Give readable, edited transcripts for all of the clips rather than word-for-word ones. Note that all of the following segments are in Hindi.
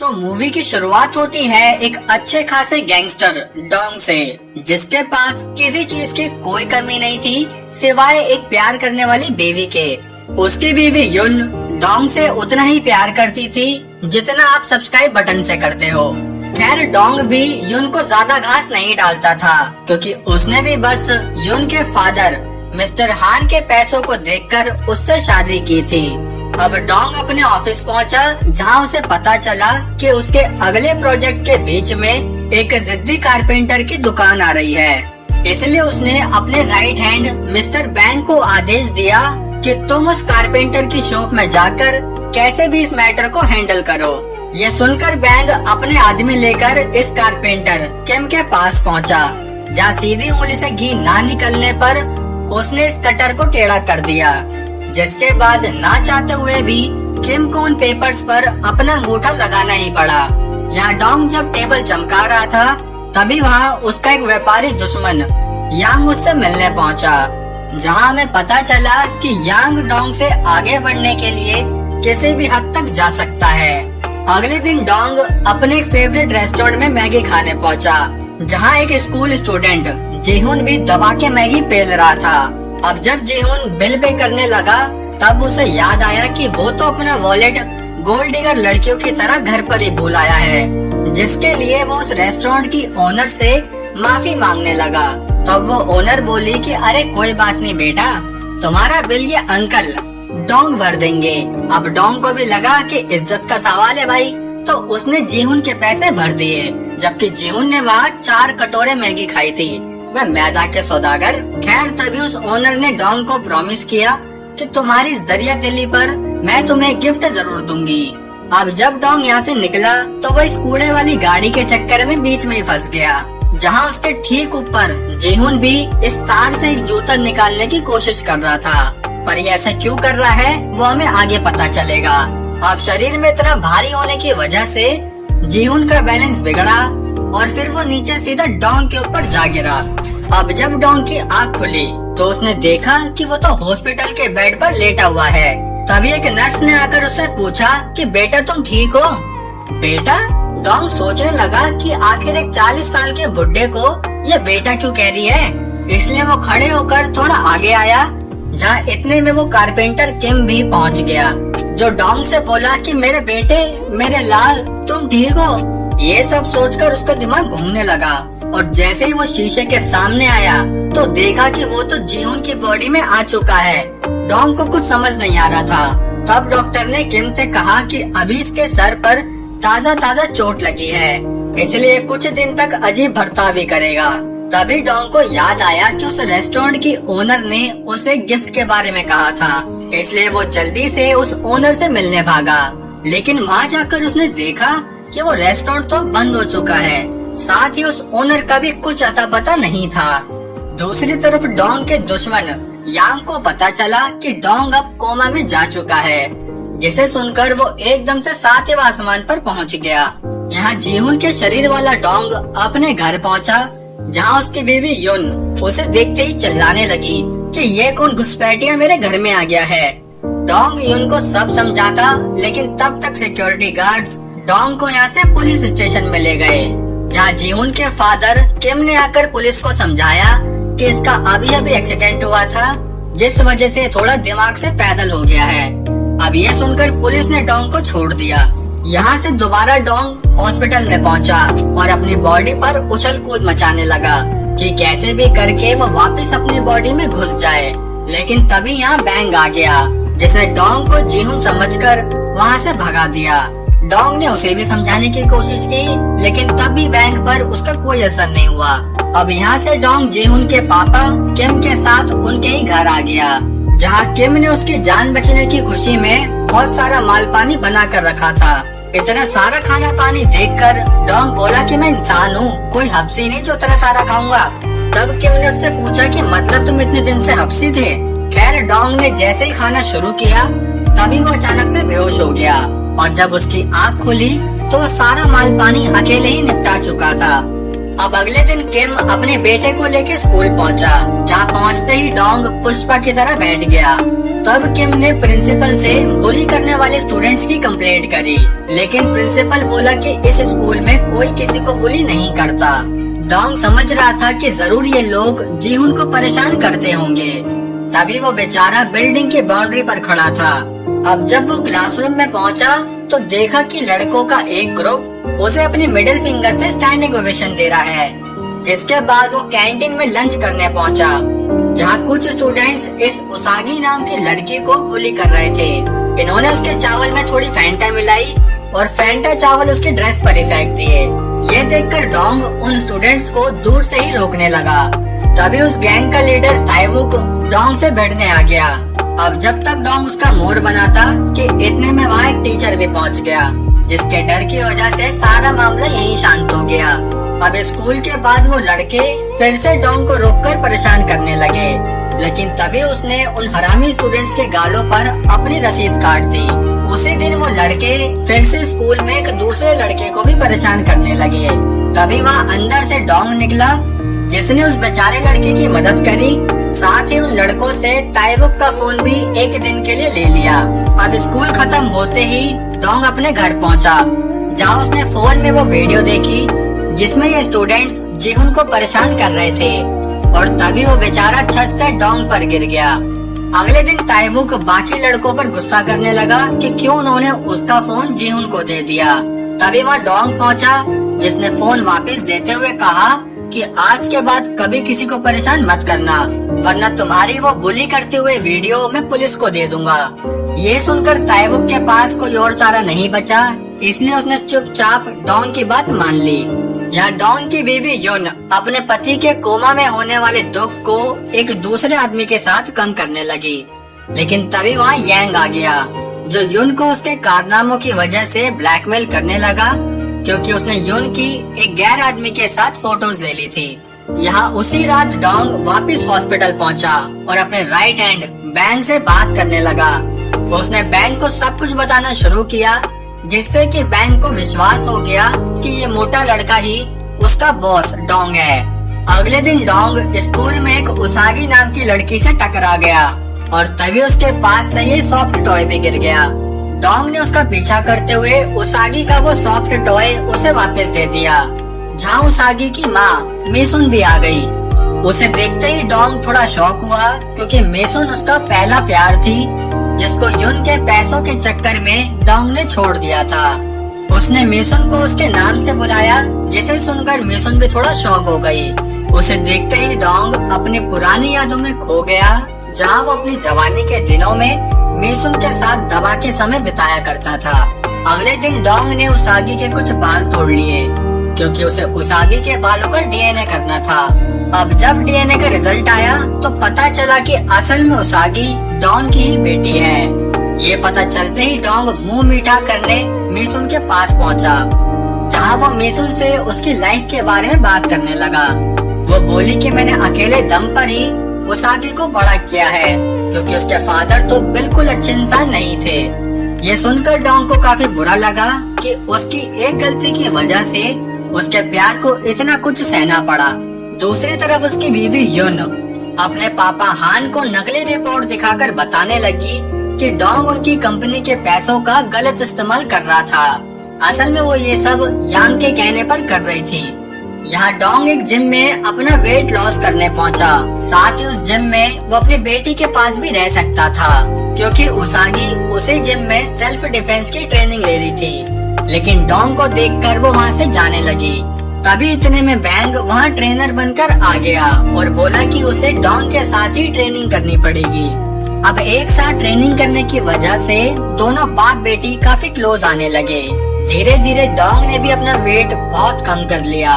तो मूवी की शुरुआत होती है एक अच्छे खासे गैंगस्टर डोंग से, जिसके पास किसी चीज की कोई कमी नहीं थी सिवाय एक प्यार करने वाली बीवी के। उसकी बीवी युन डोंग से उतना ही प्यार करती थी जितना आप सब्सक्राइब बटन से करते हो। खैर डोंग भी युन को ज्यादा घास नहीं डालता था, क्योंकि उसने भी बस युन के फादर मिस्टर हान के पैसों को देखकर उससे शादी की थी। अब डोंग अपने ऑफिस पहुंचा, जहां उसे पता चला कि उसके अगले प्रोजेक्ट के बीच में एक जिद्दी कारपेंटर की दुकान आ रही है। इसलिए उसने अपने राइट हैंड मिस्टर बैंक को आदेश दिया कि तुम उस कारपेंटर की शॉप में जाकर कैसे भी इस मैटर को हैंडल करो। ये सुनकर बैंक अपने आदमी लेकर इस कारपेंटर किम के पास पहुंचा, जहां सीधी उंगली से घी ना निकलने पर उसने इस कटर को टेढ़ा कर दिया, जिसके बाद ना चाहते हुए भी किम को उन पेपर्स पर अपना अंगूठा लगाना ही पड़ा। यहाँ डोंग जब टेबल चमका रहा था, तभी वहाँ उसका एक व्यापारी दुश्मन यांग उससे मिलने पहुँचा, जहाँ हमें पता चला कि यांग डोंग से आगे बढ़ने के लिए किसी भी हद तक जा सकता है। अगले दिन डोंग अपने एक फेवरेट रेस्टोरेंट में मैगी खाने पहुँचा, जहाँ एक स्कूल स्टूडेंट जेहुन भी दबा के मैगी पेल रहा था। अब जब जेहुन बिल पे करने लगा, तब उसे याद आया कि वो तो अपना वॉलेट गोल्ड डिगर लड़कियों की तरह घर पर ही भूल आया है, जिसके लिए वो उस रेस्टोरेंट की ओनर से माफी मांगने लगा। तब वो ओनर बोली कि अरे कोई बात नहीं बेटा, तुम्हारा बिल ये अंकल डोंग भर देंगे। अब डोंग को भी लगा कि इज्जत का सवाल है भाई, तो उसने जेहुन के पैसे भर दिए, जबकि जेहुन ने वहाँ 4 कटोरे मैगी खाई थी, वह मैदा के सौदागर। खैर तभी उस ओनर ने डोंग को प्रॉमिस किया कि तुम्हारी इस दरिया दिली पर मैं तुम्हें गिफ्ट जरूर दूंगी। अब जब डोंग यहाँ से निकला तो वह इस कूड़े वाली गाड़ी के चक्कर में बीच में ही फंस गया, जहाँ उसके ठीक ऊपर जेहुन भी इस तार से एक जूता निकालने की कोशिश कर रहा था। पर ये ऐसा क्यों कर रहा है वो हमें आगे पता चलेगा। अब शरीर में इतना भारी होने की वजह से जेहुन का बैलेंस बिगड़ा और फिर वो नीचे सीधा डोंग के ऊपर जा गिरा। अब जब डोंग की आँख खुली तो उसने देखा कि वो तो हॉस्पिटल के बेड पर लेटा हुआ है। तभी एक नर्स ने आकर उससे पूछा कि बेटा तुम ठीक हो? बेटा? डोंग सोचने लगा कि आखिर एक 40 साल के बुड्ढे को ये बेटा क्यों कह रही है। इसलिए वो खड़े होकर थोड़ा आगे आया, जहाँ इतने में वो कारपेंटर किम भी पहुँच गया, जो डोंग से बोला कि मेरे बेटे, मेरे लाल, तुम ठीक हो? ये सब सोचकर उसका दिमाग घूमने लगा, और जैसे ही वो शीशे के सामने आया तो देखा कि वो तो जेहुन की बॉडी में आ चुका है। डोंग को कुछ समझ नहीं आ रहा था। तब डॉक्टर ने किम से कहा कि अभी इसके सर पर ताजा चोट लगी है, इसलिए कुछ दिन तक अजीब बर्ताव भी करेगा। तभी डोंग को याद आया कि उस रेस्टोरेंट की ओनर ने उसे गिफ्ट के बारे में कहा था, इसलिए वो जल्दी से उस ओनर से मिलने भागा। लेकिन वहाँ जाकर उसने देखा कि वो रेस्टोरेंट तो बंद हो चुका है, साथ ही उस ओनर का भी कुछ अता पता नहीं था। दूसरी तरफ डोंग के दुश्मन यांग को पता चला कि डोंग अब कोमा में जा चुका है, जिसे सुनकर वो एकदम से 7वें आसमान पर पहुंच गया। यहाँ जेहुन के शरीर वाला डोंग अपने घर पहुंचा, जहाँ उसकी बीवी युन उसे देखते ही चिल्लाने लगी कि ये कौन घुसपैठिया मेरे घर में आ गया है। डोंग युन को सब समझाता, लेकिन तब तक सिक्योरिटी गार्ड्स डोंग को यहाँ से पुलिस स्टेशन में ले गए, जहाँ जेहुन के फादर किम ने आकर पुलिस को समझाया कि इसका अभी एक्सीडेंट हुआ था, जिस वजह से थोड़ा दिमाग से पैदल हो गया है। अब ये सुनकर पुलिस ने डोंग को छोड़ दिया। यहाँ से दोबारा डोंग हॉस्पिटल में पहुँचा और अपनी बॉडी पर उछल कूद मचाने लगा कि कैसे भी करके वो वापस अपनी बॉडी में घुस जाए। लेकिन तभी यहाँ बैंग आ गया, जिसने डोंग को जेहुन समझकर वहाँ से भगा दिया। डोंग ने उसे भी समझाने की कोशिश की, लेकिन तब भी बैंक पर उसका कोई असर नहीं हुआ। अब यहाँ से डोंग जेहुन के पापा किम के साथ उनके ही घर आ गया, जहाँ किम ने उसकी जान बचने की खुशी में बहुत सारा माल पानी बना कर रखा था। इतना सारा खाना पानी देखकर डोंग बोला कि मैं इंसान हूँ, कोई हब्सी नहीं जो इतना सारा खाऊंगा। तब किम ने उससे पूछा कि मतलब तुम इतने दिन से हब्सी थे? खैर डोंग ने जैसे ही खाना शुरू किया, तभी वो अचानक से बेहोश हो गया, और जब उसकी आँख खुली तो वो सारा माल पानी अकेले ही निपटा चुका था। अब अगले दिन किम अपने बेटे को लेकर स्कूल पहुंचा, जहां पहुंचते ही डोंग पुष्पा की तरह बैठ गया। तब किम ने प्रिंसिपल से बुली करने वाले स्टूडेंट्स की कंप्लेंट करी, लेकिन प्रिंसिपल बोला कि इस स्कूल में कोई किसी को बुली नहीं करता। डोंग समझ रहा था कि जरूर ये लोग जीहुन को परेशान करते होंगे। तभी वो बेचारा बिल्डिंग की बाउंड्री पर खड़ा था। अब जब वो क्लासरूम में पहुंचा तो देखा कि लड़कों का एक ग्रुप उसे अपनी मिडिल फिंगर से स्टैंडिंग ओवेशन दे रहा है। जिसके बाद वो कैंटीन में लंच करने पहुंचा, जहां कुछ स्टूडेंट्स इस उसागी नाम की लड़की को बुली कर रहे थे। इन्होंने उसके चावल में थोड़ी फैंटा मिलाई और फैंटा चावल उसके ड्रेस पर ही फेंक दिए। ये देखकर डोंग उन स्टूडेंट्स को दूर से ही रोकने लगा। तभी उस गैंग का लीडर ताइवुक डोंग से भिड़ने आ गया। अब जब तक डोंग उसका मोर बना था कि इतने में वहाँ एक टीचर भी पहुँच गया, जिसके डर की वजह से सारा मामला यहीं शांत हो गया। अब स्कूल के बाद वो लड़के फिर से डोंग को रोककर परेशान करने लगे, लेकिन तभी उसने उन हरामी स्टूडेंट्स के गालों पर अपनी रसीद काट दी। उसी दिन वो लड़के फिर से स्कूल में एक दूसरे लड़के को भी परेशान करने लगे। तभी वहाँ अंदर से डोंग निकला, जिसने उस बेचारे लड़के की मदद करी। साथ ही उन लड़कों से ताइवुक का फोन भी एक दिन के लिए ले लिया। अब स्कूल खत्म होते ही डोंग अपने घर पहुंचा, जहां उसने फोन में वो वीडियो देखी जिसमें ये स्टूडेंट्स जीहुन को परेशान कर रहे थे। और तभी वो बेचारा छत से डोंग पर गिर गया। अगले दिन ताइवुक बाकी लड़कों पर गुस्सा करने लगा कि क्यों उन्होंने उसका फोन जीहुन को दे दिया। तभी वहाँ डोंग पहुंचा, जिसने फोन वापस देते हुए कहा कि आज के बाद कभी किसी को परेशान मत करना, वरना तुम्हारी वो बुली करते हुए वीडियो मैं पुलिस को दे दूंगा। ये सुनकर ताइवुक के पास कोई और चारा नहीं बचा, इसलिए उसने चुपचाप डोंग की बात मान ली। यहाँ डोंग की बीवी युन अपने पति के कोमा में होने वाले दुख को एक दूसरे आदमी के साथ कम करने लगी, लेकिन तभी वहाँ यांग आ गया, जो युन को उसके कारनामों की वजह से ब्लैकमेल करने लगा, क्योंकि उसने युन की एक गैर आदमी के साथ फोटोज ले ली थी। यहाँ उसी रात डोंग वापस हॉस्पिटल पहुँचा और अपने राइट हैंड बैंग से बात करने लगा। उसने बैंग को सब कुछ बताना शुरू किया, जिससे कि बैंग को विश्वास हो गया कि ये मोटा लड़का ही उसका बॉस डोंग है। अगले दिन डोंग स्कूल में एक उसागी नाम की लड़की से टकरा गया और तभी उसके पास से ये सॉफ्ट टॉय भी गिर गया। डोंग ने उसका पीछा करते हुए उसागी का वो सॉफ्ट टॉय उसे वापस दे दिया, जहाँ उसागी की माँ मेसुन भी आ गई। उसे देखते ही डोंग थोड़ा शॉक हुआ, क्योंकि मेसुन उसका पहला प्यार थी, जिसको युन के पैसों के चक्कर में डोंग ने छोड़ दिया था। उसने मेसुन को उसके नाम से बुलाया, जिसे सुनकर मेसुन भी थोड़ा शॉक हो गई। उसे देखते ही डोंग अपनी पुरानी यादों में खो गया, जहाँ वो अपनी जवानी के दिनों में मेसुन के साथ दवा के समय बिताया करता था। अगले दिन डोंग ने उसागी के कुछ बाल तोड़ लिए, क्योंकि उसे उसागी के बालों का डीएनए करना था। अब जब डीएनए का रिजल्ट आया तो पता चला कि असल में उसागी डोंग की ही बेटी है। ये पता चलते ही डोंग मुंह मीठा करने मेसुन के पास पहुंचा, जहां वो मेसुन से उसकी लाइफ के बारे में बात करने लगा। वो बोली कि मैंने अकेले दम पर ही उसागी को बड़ा किया है, क्योंकि उसके फादर तो बिल्कुल अच्छे इंसान नहीं थे। ये सुनकर डोंग को काफी बुरा लगा कि उसकी एक गलती की वजह से उसके प्यार को इतना कुछ सहना पड़ा। दूसरी तरफ उसकी बीवी युन अपने पापा हान को नकली रिपोर्ट दिखाकर बताने लगी कि डोंग उनकी कंपनी के पैसों का गलत इस्तेमाल कर रहा था। असल में वो ये सब यांग के कहने पर कर रही थी। यहाँ डोंग एक जिम में अपना वेट लॉस करने पहुँचा। साथ ही उस जिम में वो अपनी बेटी के पास भी रह सकता था, क्योंकि उसागी उसी जिम में सेल्फ डिफेंस की ट्रेनिंग ले रही थी। लेकिन डोंग को देखकर वो वहाँ से जाने लगी। तभी इतने में बैंग वहाँ ट्रेनर बनकर आ गया और बोला कि उसे डोंग के साथ ही ट्रेनिंग करनी पड़ेगी। अब एक साथ ट्रेनिंग करने की वजह से दोनों बाप बेटी काफी क्लोज आने लगे। धीरे धीरे डोंग ने भी अपना वेट बहुत कम कर लिया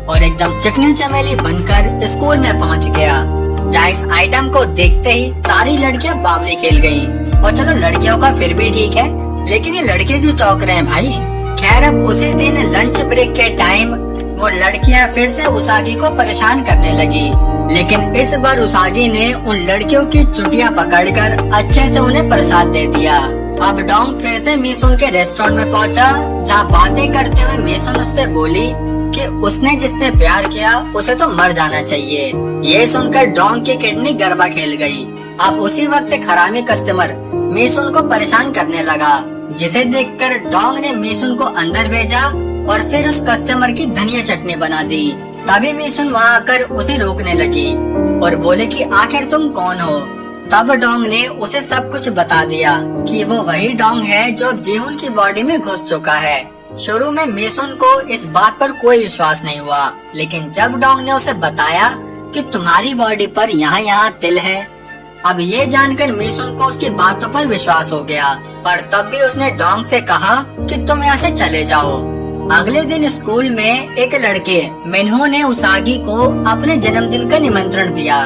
और एकदम चिकनी चमेली बनकर स्कूल में पहुंच गया। जहाँ इस आइटम को देखते ही सारी लड़कियां बावली खेल गयी। और चलो लड़कियों का फिर भी ठीक है, लेकिन ये लड़के क्यों चौंक रहे हैं भाई। खैर अब उसी दिन लंच ब्रेक के टाइम वो लड़कियां फिर से उसागी को परेशान करने लगी, लेकिन इस बार उसागी ने उन लड़कियों की चुटिया पकड़कर अच्छे से उन्हें प्रसाद दे दिया। अब डोंग फिर से मेसुन के रेस्टोरेंट में पहुंचा, जहां बातें करते हुए मेसुन उससे बोली कि उसने जिससे प्यार किया उसे तो मर जाना चाहिए। ये सुनकर डोंग की किडनी गरबा खेल गई। अब उसी वक्त एक हरामी कस्टमर मिसुन को परेशान करने लगा, जिसे देखकर डोंग ने मिसुन को अंदर भेजा और फिर उस कस्टमर की धनिया चटनी बना दी। तभी मिसुन वहाँ आकर उसे रोकने लगी और बोले कि आखिर तुम कौन हो। तब डोंग ने उसे सब कुछ बता दिया कि वो वही डोंग है जो जीहुन की बॉडी में घुस चुका है। शुरू में मिसुन को इस बात पर कोई विश्वास नहीं हुआ, लेकिन जब डोंग ने उसे बताया कि तुम्हारी बॉडी पर यहाँ तिल है, अब ये जानकर मिसुन को उसकी बातों पर विश्वास हो गया। पर तब भी उसने डोंग से कहा कि तुम यहाँ से चले जाओ। अगले दिन स्कूल में एक लड़के मिन्हो ने उसागी को अपने जन्मदिन का निमंत्रण दिया।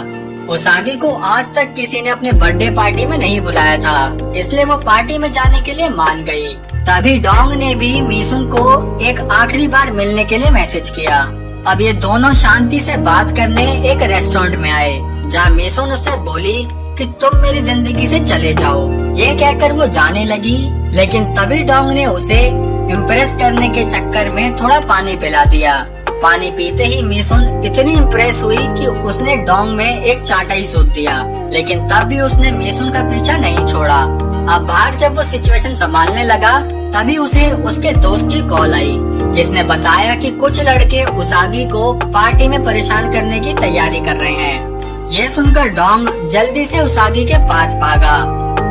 उसागी को आज तक किसी ने अपने बर्थडे पार्टी में नहीं बुलाया था, इसलिए वो पार्टी में जाने के लिए मान गई। तभी डोंग ने भी मिसुन को एक आखिरी बार मिलने के लिए मैसेज किया। अब ये दोनों शांति से बात करने एक रेस्टोरेंट में आए, जहाँ मिसुन उससे बोली कि तुम मेरी जिंदगी से चले जाओ। ये कहकर वो जाने लगी, लेकिन तभी डोंग ने उसे इम्प्रेस करने के चक्कर में थोड़ा पानी पिला दिया। पानी पीते ही मिसुन इतनी इम्प्रेस हुई कि उसने डोंग में एक चाटाई सूत दिया, लेकिन तब भी उसने मिसुन का पीछा नहीं छोड़ा। अब बाहर जब वो सिचुएशन संभालने लगा, तभी उसे उसके दोस्त की कॉल आई, जिसने बताया कि कुछ लड़के उसागी को पार्टी में परेशान करने की तैयारी कर रहे हैं। ये सुनकर डोंग जल्दी से उसागी के पास भागा।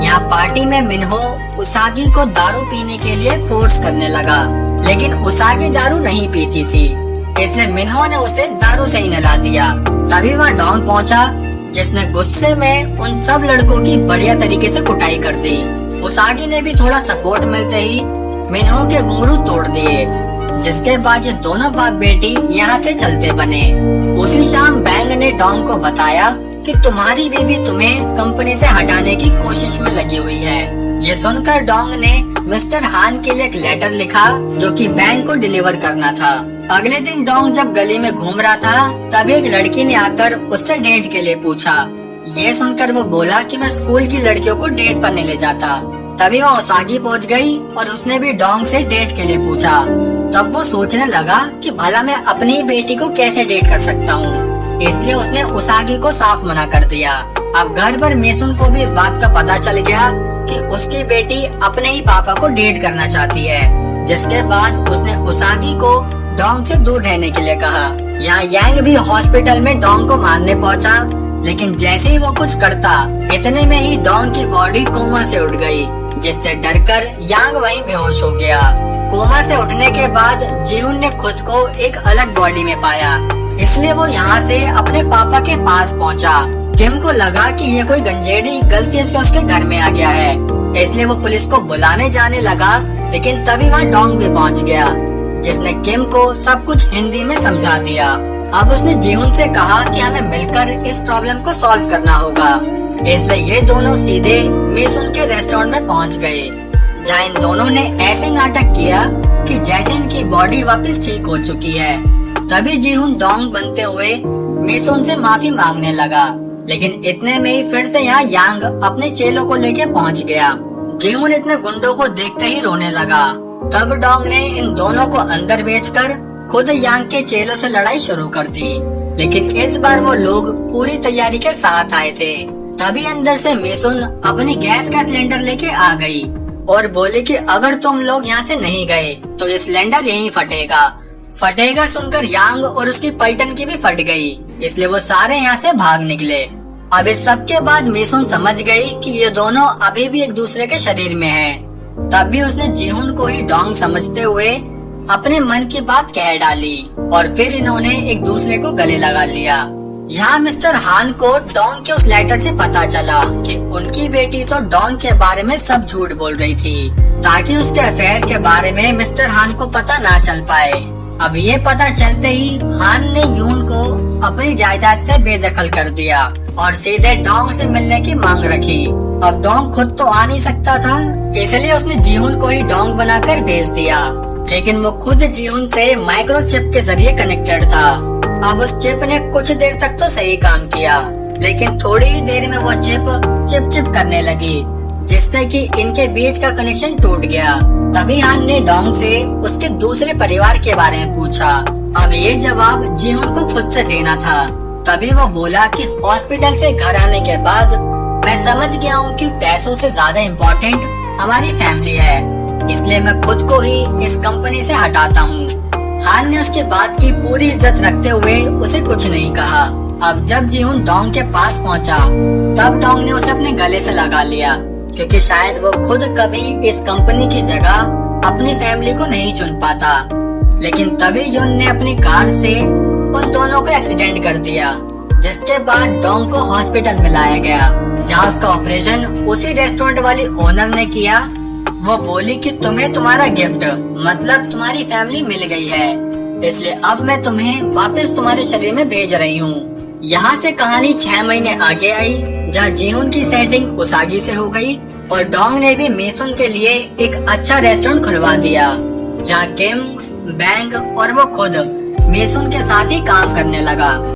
यहाँ पार्टी में मिन्हो उसागी को दारू पीने के लिए फोर्स करने लगा, लेकिन उसागी दारू नहीं पीती थी, इसलिए मिन्हो ने उसे दारू से ही नहला दिया। तभी वहाँ डोंग पहुँचा, जिसने गुस्से में उन सब लड़कों की बढ़िया तरीके से कुटाई कर दी। उसागी ने भी थोड़ा सपोर्ट मिलते ही मिन्हो के घुंघरू तोड़ दिए, जिसके बाद ये दोनों बाप बेटी यहाँ से चलते बने। उसी शाम बैंग ने डोंग को बताया कि तुम्हारी बीवी तुम्हें कंपनी से हटाने की कोशिश में लगी हुई है। ये सुनकर डोंग ने मिस्टर हान के लिए एक लेटर लिखा, जो कि बैंक को डिलीवर करना था। अगले दिन डोंग जब गली में घूम रहा था, तभी एक लड़की ने आकर उससे डेट के लिए पूछा। ये सुनकर वो बोला कि मैं स्कूल की लड़कियों को डेट पर नहीं ले जाता। तभी वहाँ उसागी पहुँच गई और उसने भी डोंग से डेट के लिए पूछा। तब वो सोचने लगा कि भला मैं अपनी ही बेटी को कैसे डेट कर सकता हूँ, इसलिए उसने उसागी को साफ मना कर दिया। अब घर पर मिसुन को भी इस बात का पता चल गया कि उसकी बेटी अपने ही पापा को डेट करना चाहती है, जिसके बाद उसने उसागी को डोंग से दूर रहने के लिए कहा। यहाँ यांग भी हॉस्पिटल में डोंग को मारने पहुँचा, लेकिन जैसे ही वो कुछ करता, इतने में ही डोंग की बॉडी कोमा से उठ गई, जिससे डरकर यांग वहीं बेहोश हो गया। कोमा से उठने के बाद जीहुन ने खुद को एक अलग बॉडी में पाया, इसलिए वो यहाँ से अपने पापा के पास पहुँचा। किम को लगा कि ये कोई गंजेड़ी गलती से उसके घर में आ गया है, इसलिए वो पुलिस को बुलाने जाने लगा, लेकिन तभी वहाँ डोंग भी पहुँच गया, जिसने किम को सब कुछ हिंदी में समझा दिया। अब उसने जीहुन से कहा कि हमें मिलकर इस प्रॉब्लम को सॉल्व करना होगा, इसलिए ये दोनों सीधे मिसुन के रेस्टोरेंट में पहुँच गए, जहाँ इन दोनों ने ऐसे नाटक किया कि जैसे इनकी बॉडी वापस ठीक हो चुकी है। तभी जीहुन डोंग बनते हुए मिसुन से माफी मांगने लगा, लेकिन इतने में ही फिर से यहाँ यांग अपने चेलों को लेके पहुँच गया। जीहुन इतने गुंडों को देखते ही रोने लगा। तब डोंग ने इन दोनों को अंदर भेजकर खुद यांग के चेलों से लड़ाई शुरू कर दी, लेकिन इस बार वो लोग पूरी तैयारी के साथ आए थे। तभी अंदर से मिसुन अपनी गैस का सिलेंडर लेके आ गई और बोली कि अगर तुम लोग यहाँ से नहीं गए तो ये सिलेंडर यहीं फटेगा। सुनकर यांग और उसकी पलटन की भी फट गई, इसलिए वो सारे यहाँ से भाग निकले। अब इस सब के बाद मिसुन समझ गई कि ये दोनों अभी भी एक दूसरे के शरीर में हैं। तब भी उसने जीहुन को ही डोंग समझते हुए अपने मन की बात कह डाली और फिर इन्होंने एक दूसरे को गले लगा लिया। यहाँ मिस्टर हान को डोंग के उस लेटर से पता चला कि उनकी बेटी तो डोंग के बारे में सब झूठ बोल रही थी, ताकि उसके अफेयर के बारे में मिस्टर हान को पता ना चल पाए। अब ये पता चलते ही हान ने यून को अपनी जायदाद से बेदखल कर दिया और सीधे डोंग से मिलने की मांग रखी। अब डोंग खुद तो आ नहीं सकता था, इसलिए उसने जीहुन को ही डोंग बनाकर भेज दिया, लेकिन वो खुद जीहुन से माइक्रोचिप के जरिए कनेक्टेड था। अब उस चिप ने कुछ देर तक तो सही काम किया, लेकिन थोड़ी ही देर में वो चिप करने लगी, जिससे कि इनके बीच का कनेक्शन टूट गया। तभी हान ने डोंग से उसके दूसरे परिवार के बारे में पूछा। अब ये जवाब जीहुन को खुद से देना था। तभी वो बोला कि हॉस्पिटल से घर आने के बाद मैं समझ गया हूँ कि पैसों से ज्यादा इम्पोर्टेंट हमारी फैमिली है, इसलिए मैं खुद को ही इस कंपनी से हटाता हूँ। हान ने उसके बात की पूरी इज्जत रखते हुए उसे कुछ नहीं कहा। अब जब जीहुन डोंग के पास पहुँचा, तब डोंग ने उसे अपने गले से लगा लिया, क्योंकि शायद वो खुद कभी इस कंपनी की जगह अपनी फैमिली को नहीं चुन पाता। लेकिन तभी युन ने अपनी कार से उन दोनों को एक्सीडेंट कर दिया, जिसके बाद डोंग को हॉस्पिटल में लाया गया, जहां उसका ऑपरेशन उसी रेस्टोरेंट वाली ओनर ने किया। वो बोली कि तुम्हें तुम्हारा गिफ्ट मतलब तुम्हारी फैमिली मिल गई है, इसलिए अब मैं तुम्हें वापस तुम्हारे शरीर में भेज रही हूँ। यहाँ से कहानी 6 महीने आगे आई, जहाँ जीहुन की सेटिंग उसागी से हो गई और डोंग ने भी मेसुन के लिए एक अच्छा रेस्टोरेंट खुलवा दिया, जहाँ किम, बैंग और वो खुद मेसुन के साथ ही काम करने लगा।